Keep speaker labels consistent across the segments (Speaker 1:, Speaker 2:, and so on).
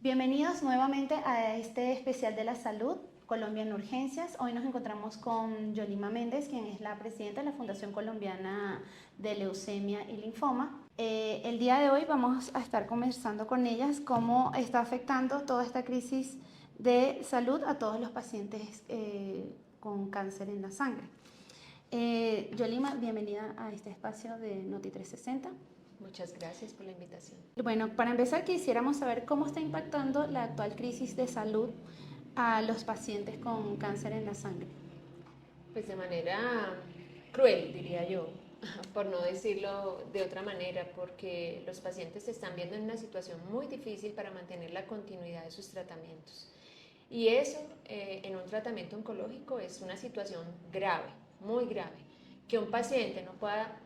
Speaker 1: Bienvenidos nuevamente a este especial de la salud, Colombia en Urgencias. Hoy nos encontramos con Yolima Méndez, quien es la presidenta de la Fundación Colombiana de Leucemia y Linfoma. El día de hoy vamos a estar conversando con ellas cómo está afectando toda esta crisis de salud a todos los pacientes con cáncer en la sangre. Yolima, bienvenida a este espacio de Noti 360.
Speaker 2: Muchas gracias por la invitación.
Speaker 1: Bueno, para empezar quisiéramos saber cómo está impactando la actual crisis de salud a los pacientes con cáncer en la sangre.
Speaker 2: Pues de manera cruel, diría yo, por no decirlo de otra manera, porque los pacientes se están viendo en una situación muy difícil para mantener la continuidad de sus tratamientos. Y eso en un tratamiento oncológico es una situación grave, muy grave, que un paciente no pueda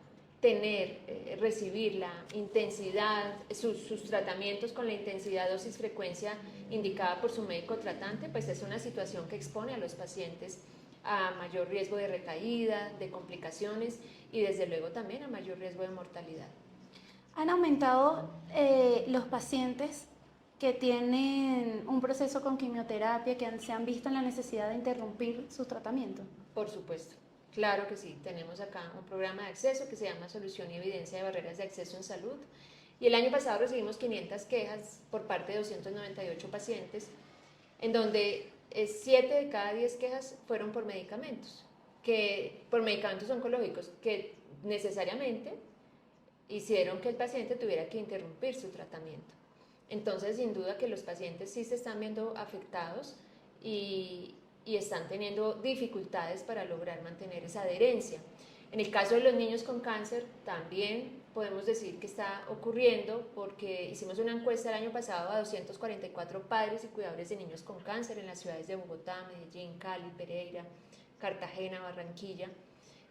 Speaker 2: recibir la intensidad, sus tratamientos con la intensidad, dosis, frecuencia indicada por su médico tratante, pues es una situación que expone a los pacientes a mayor riesgo de recaída, de complicaciones y desde luego también a mayor riesgo de mortalidad.
Speaker 1: ¿Han aumentado los pacientes que tienen un proceso con quimioterapia, que se han visto en la necesidad de interrumpir su tratamiento?
Speaker 2: Por supuesto. Claro que sí, tenemos acá un programa de acceso que se llama Solución y Evidencia de Barreras de Acceso en Salud y el año pasado recibimos 500 quejas por parte de 298 pacientes en donde 7 de cada 10 quejas fueron por medicamentos oncológicos que necesariamente hicieron que el paciente tuviera que interrumpir su tratamiento. Entonces, sin duda que los pacientes sí se están viendo afectados y están teniendo dificultades para lograr mantener esa adherencia. En el caso de los niños con cáncer, también podemos decir que está ocurriendo porque hicimos una encuesta el año pasado a 244 padres y cuidadores de niños con cáncer en las ciudades de Bogotá, Medellín, Cali, Pereira, Cartagena, Barranquilla,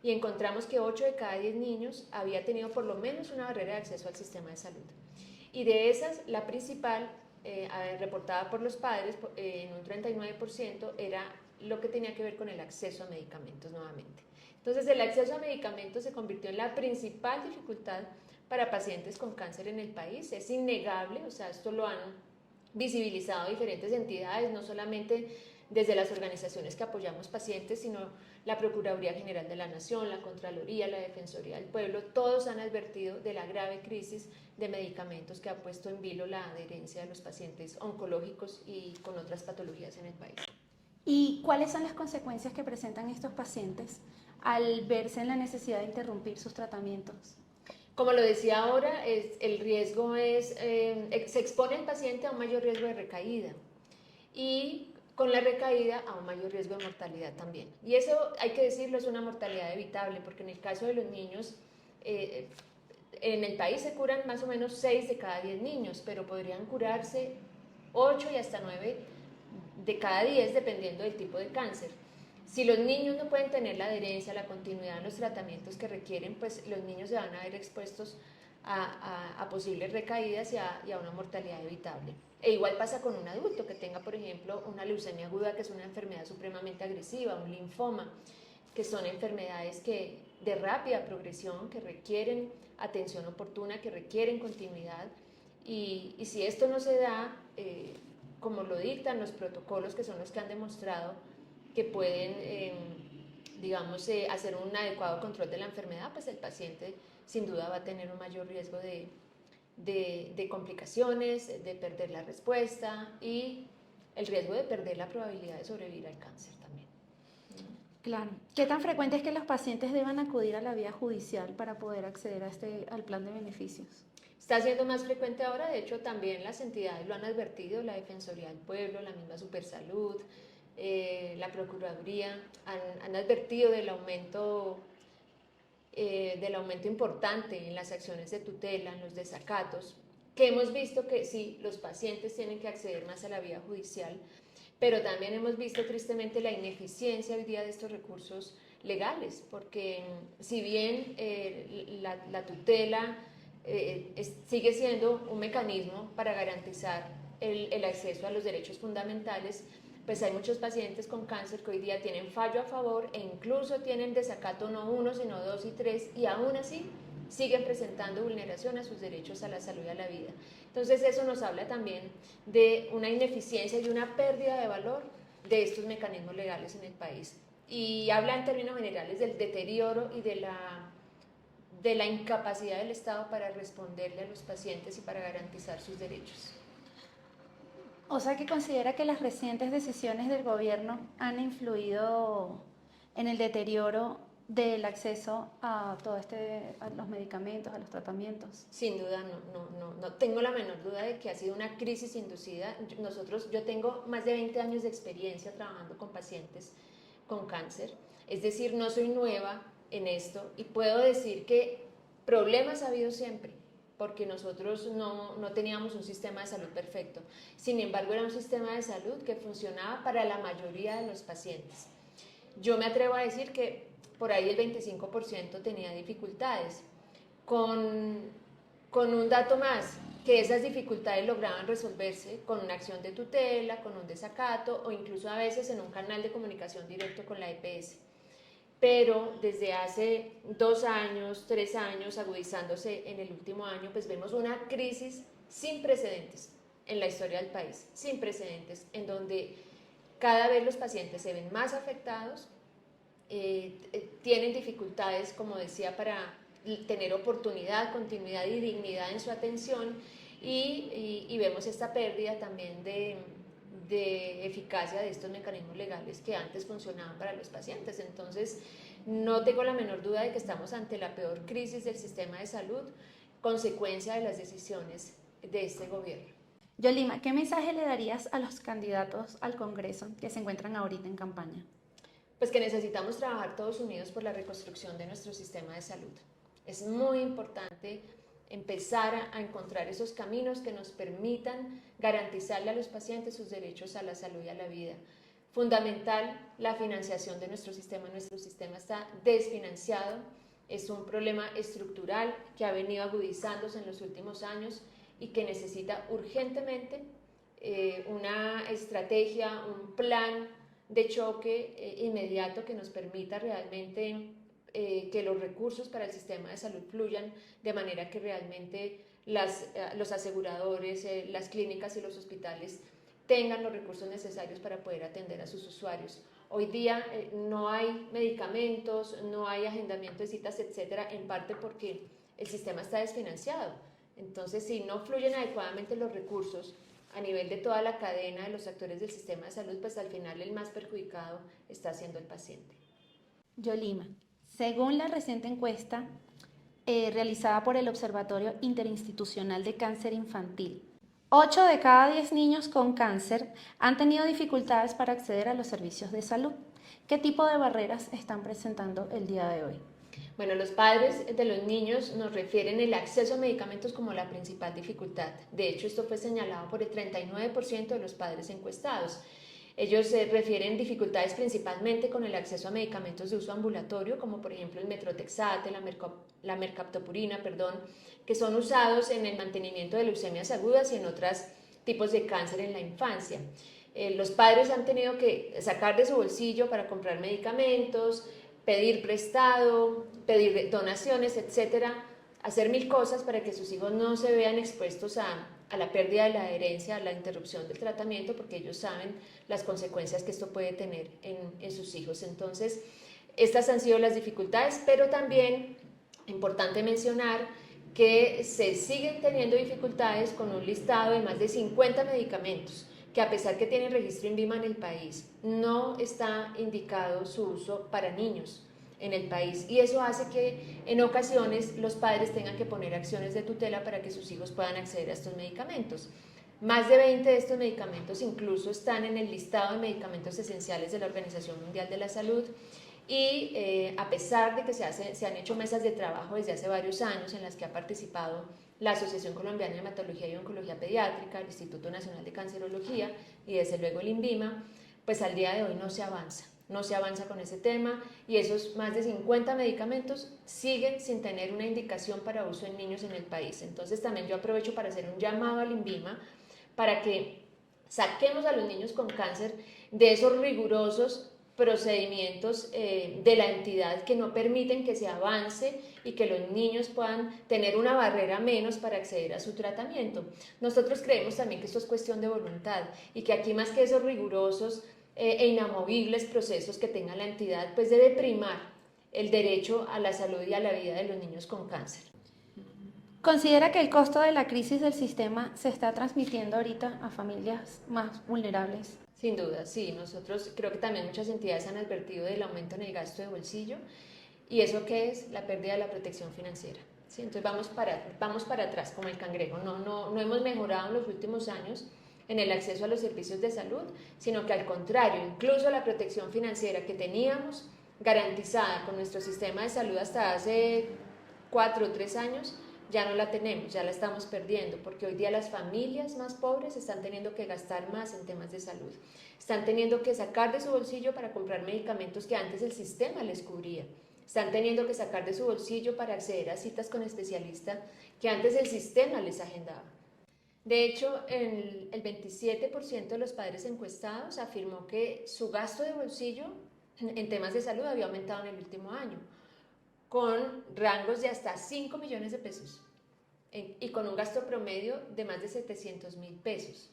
Speaker 2: y encontramos que 8 de cada 10 niños había tenido por lo menos una barrera de acceso al sistema de salud. Y de esas, la principal, reportada por los padres, en un 39%, era lo que tenía que ver con el acceso a medicamentos nuevamente. Entonces, el acceso a medicamentos se convirtió en la principal dificultad para pacientes con cáncer en el país. Es innegable, o sea, esto lo han visibilizado diferentes entidades, no solamente desde las organizaciones que apoyamos pacientes, sino la Procuraduría General de la Nación, la Contraloría, la Defensoría del Pueblo, todos han advertido de la grave crisis de medicamentos que ha puesto en vilo la adherencia de los pacientes oncológicos y con otras patologías en el país.
Speaker 1: ¿Y cuáles son las consecuencias que presentan estos pacientes al verse en la necesidad de interrumpir sus tratamientos?
Speaker 2: Como lo decía ahora, el riesgo se expone el paciente a un mayor riesgo de recaída y con la recaída a un mayor riesgo de mortalidad también. Y eso, hay que decirlo, es una mortalidad evitable, porque en el caso de los niños, en el país se curan más o menos 6 de cada 10 niños, pero podrían curarse 8 y hasta 9 de cada 10 dependiendo del tipo de cáncer. Si los niños no pueden tener la adherencia, la continuidad en los tratamientos que requieren, pues los niños se van a ver expuestos a posibles recaídas y a una mortalidad evitable. E igual pasa con un adulto que tenga, por ejemplo, una leucemia aguda, que es una enfermedad supremamente agresiva, un linfoma, que son enfermedades de rápida progresión, que requieren atención oportuna, que requieren continuidad. Y si esto no se da, como lo dictan los protocolos, que son los que han demostrado que pueden, hacer un adecuado control de la enfermedad, pues el paciente sin duda va a tener un mayor riesgo de complicaciones, de perder la respuesta y el riesgo de perder la probabilidad de sobrevivir al cáncer también.
Speaker 1: Claro. ¿Qué tan frecuente es que los pacientes deban acudir a la vía judicial para poder acceder al plan de beneficios?
Speaker 2: Está siendo más frecuente ahora, de hecho también las entidades lo han advertido, la Defensoría del Pueblo, la misma Supersalud, la Procuraduría, han advertido del aumento importante en las acciones de tutela, en los desacatos, que hemos visto que sí, los pacientes tienen que acceder más a la vía judicial, pero también hemos visto tristemente la ineficiencia hoy día de estos recursos legales, porque si bien la tutela sigue siendo un mecanismo para garantizar el acceso a los derechos fundamentales, pues hay muchos pacientes con cáncer que hoy día tienen fallo a favor e incluso tienen desacato no 1, sino 2 y 3, y aún así siguen presentando vulneración a sus derechos a la salud y a la vida. Entonces eso nos habla también de una ineficiencia y una pérdida de valor de estos mecanismos legales en el país. Y habla en términos generales del deterioro y de la incapacidad del Estado para responderle a los pacientes y para garantizar sus derechos.
Speaker 1: O sea que considera que las recientes decisiones del gobierno han influido en el deterioro del acceso a a los medicamentos, a los tratamientos.
Speaker 2: Sin duda, no tengo la menor duda de que ha sido una crisis inducida. Yo tengo más de 20 años de experiencia trabajando con pacientes con cáncer, es decir, no soy nueva en esto y puedo decir que problemas ha habido siempre, porque nosotros no teníamos un sistema de salud perfecto. Sin embargo, era un sistema de salud que funcionaba para la mayoría de los pacientes. Yo me atrevo a decir que por ahí el 25% tenía dificultades, con un dato más, que esas dificultades lograban resolverse con una acción de tutela, con un desacato o incluso a veces en un canal de comunicación directo con la EPS. Pero desde hace 2 años, 3 años, agudizándose en el último año, pues vemos una crisis sin precedentes en la historia del país, sin precedentes, en donde cada vez los pacientes se ven más afectados, tienen dificultades, como decía, para tener oportunidad, continuidad y dignidad en su atención y vemos esta pérdida también de eficacia de estos mecanismos legales que antes funcionaban para los pacientes. Entonces, no tengo la menor duda de que estamos ante la peor crisis del sistema de salud, consecuencia de las decisiones de este gobierno.
Speaker 1: Yolima, ¿qué mensaje le darías a los candidatos al Congreso que se encuentran ahorita en campaña?
Speaker 2: Pues que necesitamos trabajar todos unidos por la reconstrucción de nuestro sistema de salud. Es muy importante empezar a encontrar esos caminos que nos permitan garantizarle a los pacientes sus derechos a la salud y a la vida. Fundamental la financiación de nuestro sistema. Nuestro sistema está desfinanciado, es un problema estructural que ha venido agudizándose en los últimos años y que necesita urgentemente una estrategia, un plan de choque inmediato que nos permita realmente que los recursos para el sistema de salud fluyan de manera que realmente los aseguradores, las clínicas y los hospitales tengan los recursos necesarios para poder atender a sus usuarios. Hoy día no hay medicamentos, no hay agendamiento de citas, etcétera, en parte porque el sistema está desfinanciado. Entonces, si no fluyen adecuadamente los recursos a nivel de toda la cadena de los actores del sistema de salud, pues al final el más perjudicado está siendo el paciente.
Speaker 1: Yolima, según la reciente encuesta realizada por el Observatorio Interinstitucional de Cáncer Infantil, 8 de cada 10 niños con cáncer han tenido dificultades para acceder a los servicios de salud. ¿Qué tipo de barreras están presentando el día de hoy?
Speaker 2: Bueno, los padres de los niños nos refieren el acceso a medicamentos como la principal dificultad. De hecho, esto fue señalado por el 39% de los padres encuestados. Ellos refieren dificultades principalmente con el acceso a medicamentos de uso ambulatorio, como por ejemplo el metrotexate, la mercaptopurina, que son usados en el mantenimiento de leucemias agudas y en otros tipos de cáncer en la infancia. Los padres han tenido que sacar de su bolsillo para comprar medicamentos, pedir prestado, pedir donaciones, etcétera, hacer mil cosas para que sus hijos no se vean expuestos a la pérdida de la adherencia, a la interrupción del tratamiento, porque ellos saben las consecuencias que esto puede tener en sus hijos. Entonces, estas han sido las dificultades, pero también importante mencionar que se siguen teniendo dificultades con un listado de más de 50 medicamentos que a pesar que tienen registro INVIMA en el país, no está indicado su uso para niños en el país y eso hace que en ocasiones los padres tengan que poner acciones de tutela para que sus hijos puedan acceder a estos medicamentos. Más de 20 de estos medicamentos incluso están en el listado de medicamentos esenciales de la Organización Mundial de la Salud y a pesar de que se han hecho mesas de trabajo desde hace varios años en las que ha participado la Asociación Colombiana de Hematología y Oncología Pediátrica, el Instituto Nacional de Cancerología y desde luego el INVIMA, pues al día de hoy no se avanza con ese tema y esos más de 50 medicamentos siguen sin tener una indicación para uso en niños en el país. Entonces también yo aprovecho para hacer un llamado al INVIMA para que saquemos a los niños con cáncer de esos rigurosos procedimientos de la entidad que no permiten que se avance y que los niños puedan tener una barrera menos para acceder a su tratamiento. Nosotros creemos también que esto es cuestión de voluntad y que aquí más que esos rigurosos e inamovibles procesos que tenga la entidad, pues debe primar el derecho a la salud y a la vida de los niños con cáncer.
Speaker 1: ¿Considera que el costo de la crisis del sistema se está transmitiendo ahorita a familias más vulnerables?
Speaker 2: Sin duda, sí. Nosotros creo que también muchas entidades han advertido del aumento en el gasto de bolsillo. ¿Y eso qué es? La pérdida de la protección financiera. ¿Sí? Entonces vamos para atrás, como el cangrejo. No hemos mejorado en los últimos años en el acceso a los servicios de salud, sino que al contrario, incluso la protección financiera que teníamos garantizada con nuestro sistema de salud hasta hace 4 o 3 años, ya no la tenemos, ya la estamos perdiendo, porque hoy día las familias más pobres están teniendo que gastar más en temas de salud, están teniendo que sacar de su bolsillo para comprar medicamentos que antes el sistema les cubría, están teniendo que sacar de su bolsillo para acceder a citas con especialistas que antes el sistema les agendaba. De hecho, el 27% de los padres encuestados afirmó que su gasto de bolsillo en temas de salud había aumentado en el último año, con rangos de hasta 5 millones de pesos y con un gasto promedio de más de 700.000 pesos,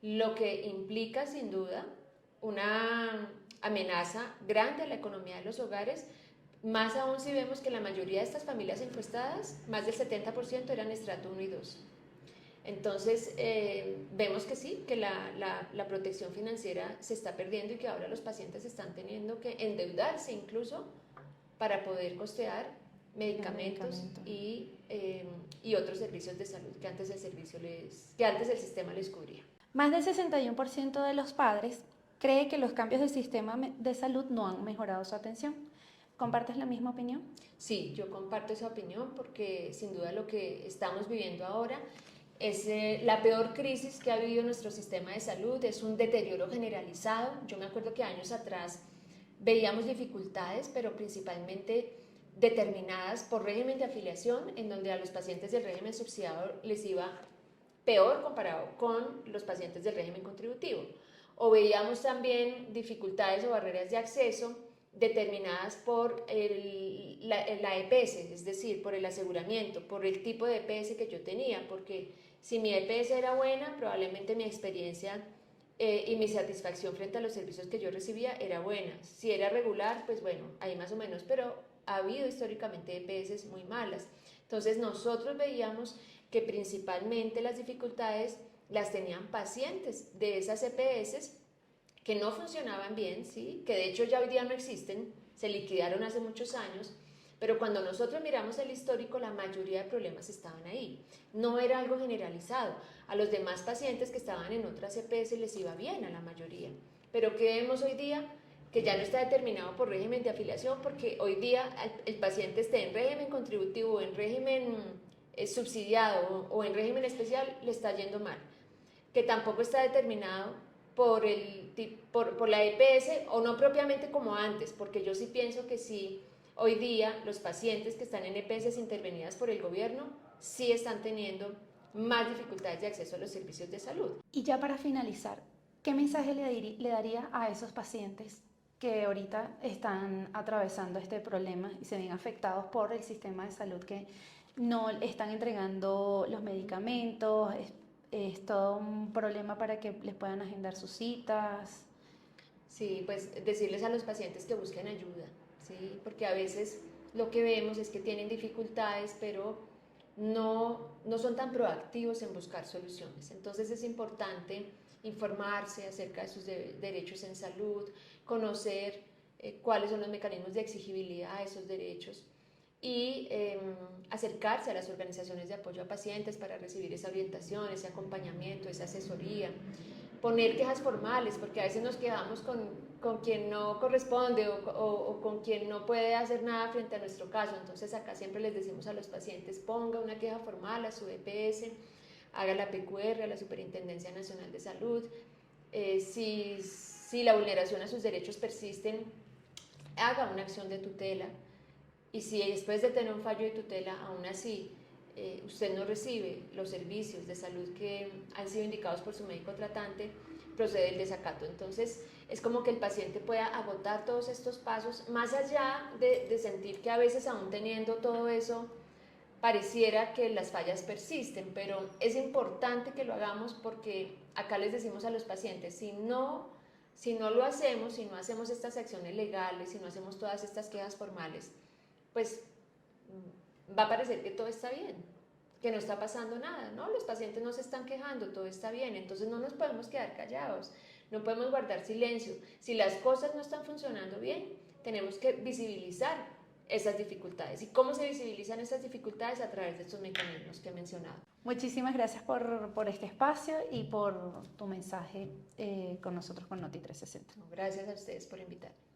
Speaker 2: lo que implica sin duda una amenaza grande a la economía de los hogares, más aún si vemos que la mayoría de estas familias encuestadas, más del 70% eran estrato 1 y 2. Entonces, vemos que sí, que la protección financiera se está perdiendo y que ahora los pacientes están teniendo que endeudarse incluso para poder costear medicamentos y otros servicios de salud que antes el sistema les cubría.
Speaker 1: Más del 61% de los padres cree que los cambios del sistema de salud no han mejorado su atención. ¿Compartes la misma opinión?
Speaker 2: Sí, yo comparto esa opinión porque sin duda lo que estamos viviendo ahora es la peor crisis que ha vivido nuestro sistema de salud, es un deterioro generalizado. Yo me acuerdo que años atrás veíamos dificultades, pero principalmente determinadas por régimen de afiliación, en donde a los pacientes del régimen subsidiado les iba peor comparado con los pacientes del régimen contributivo. O veíamos también dificultades o barreras de acceso determinadas por la EPS, es decir, por el aseguramiento, por el tipo de EPS que yo tenía, porque si mi EPS era buena, probablemente mi experiencia y mi satisfacción frente a los servicios que yo recibía era buena. Si era regular, pues bueno, ahí más o menos, pero ha habido históricamente EPS muy malas. Entonces nosotros veíamos que principalmente las dificultades las tenían pacientes de esas EPS que no funcionaban bien, ¿sí? Que de hecho ya hoy día no existen, se liquidaron hace muchos años, pero cuando nosotros miramos el histórico, la mayoría de problemas estaban ahí. No era algo generalizado. A los demás pacientes que estaban en otras EPS les iba bien, a la mayoría. Pero ¿qué vemos hoy día? Que ya no está determinado por régimen de afiliación, porque hoy día el paciente esté en régimen contributivo, en régimen subsidiado o en régimen especial, le está yendo mal. Que tampoco está determinado por la EPS, o no propiamente como antes, porque yo sí pienso que sí, hoy día los pacientes que están en EPS intervenidas por el gobierno sí están teniendo más dificultades de acceso a los servicios de salud.
Speaker 1: Y ya para finalizar, ¿qué mensaje le daría a esos pacientes que ahorita están atravesando este problema y se ven afectados por el sistema de salud, que no están entregando los medicamentos? Es todo un problema para que les puedan agendar sus citas.
Speaker 2: Sí, pues decirles a los pacientes que busquen ayuda, ¿sí? Porque a veces lo que vemos es que tienen dificultades, pero no son tan proactivos en buscar soluciones. Entonces es importante informarse acerca de sus derechos en salud, conocer cuáles son los mecanismos de exigibilidad de esos derechos y acercarse a las organizaciones de apoyo a pacientes para recibir esa orientación, ese acompañamiento, esa asesoría, poner quejas formales, porque a veces nos quejamos con quien no corresponde o con quien no puede hacer nada frente a nuestro caso. Entonces acá siempre les decimos a los pacientes, ponga una queja formal a su EPS, haga la PQR, a la Superintendencia Nacional de Salud. Si la vulneración a sus derechos persisten, haga una acción de tutela. Y si después de tener un fallo de tutela aún así usted no recibe los servicios de salud que han sido indicados por su médico tratante, procede el desacato. Entonces, es como que el paciente pueda agotar todos estos pasos, más allá de sentir que a veces aún teniendo todo eso, pareciera que las fallas persisten, pero es importante que lo hagamos porque acá les decimos a los pacientes, si no lo hacemos, si no hacemos estas acciones legales, si no hacemos todas estas quejas formales, pues va a parecer que todo está bien, que no está pasando nada, ¿no? Los pacientes no se están quejando, todo está bien, entonces no nos podemos quedar callados, no podemos guardar silencio. Si las cosas no están funcionando bien, tenemos que visibilizar esas dificultades. ¿Y cómo se visibilizan esas dificultades? A través de estos mecanismos que he mencionado.
Speaker 1: Muchísimas gracias por este espacio y por tu mensaje con nosotros con Noti 360.
Speaker 2: Gracias a ustedes por invitarme.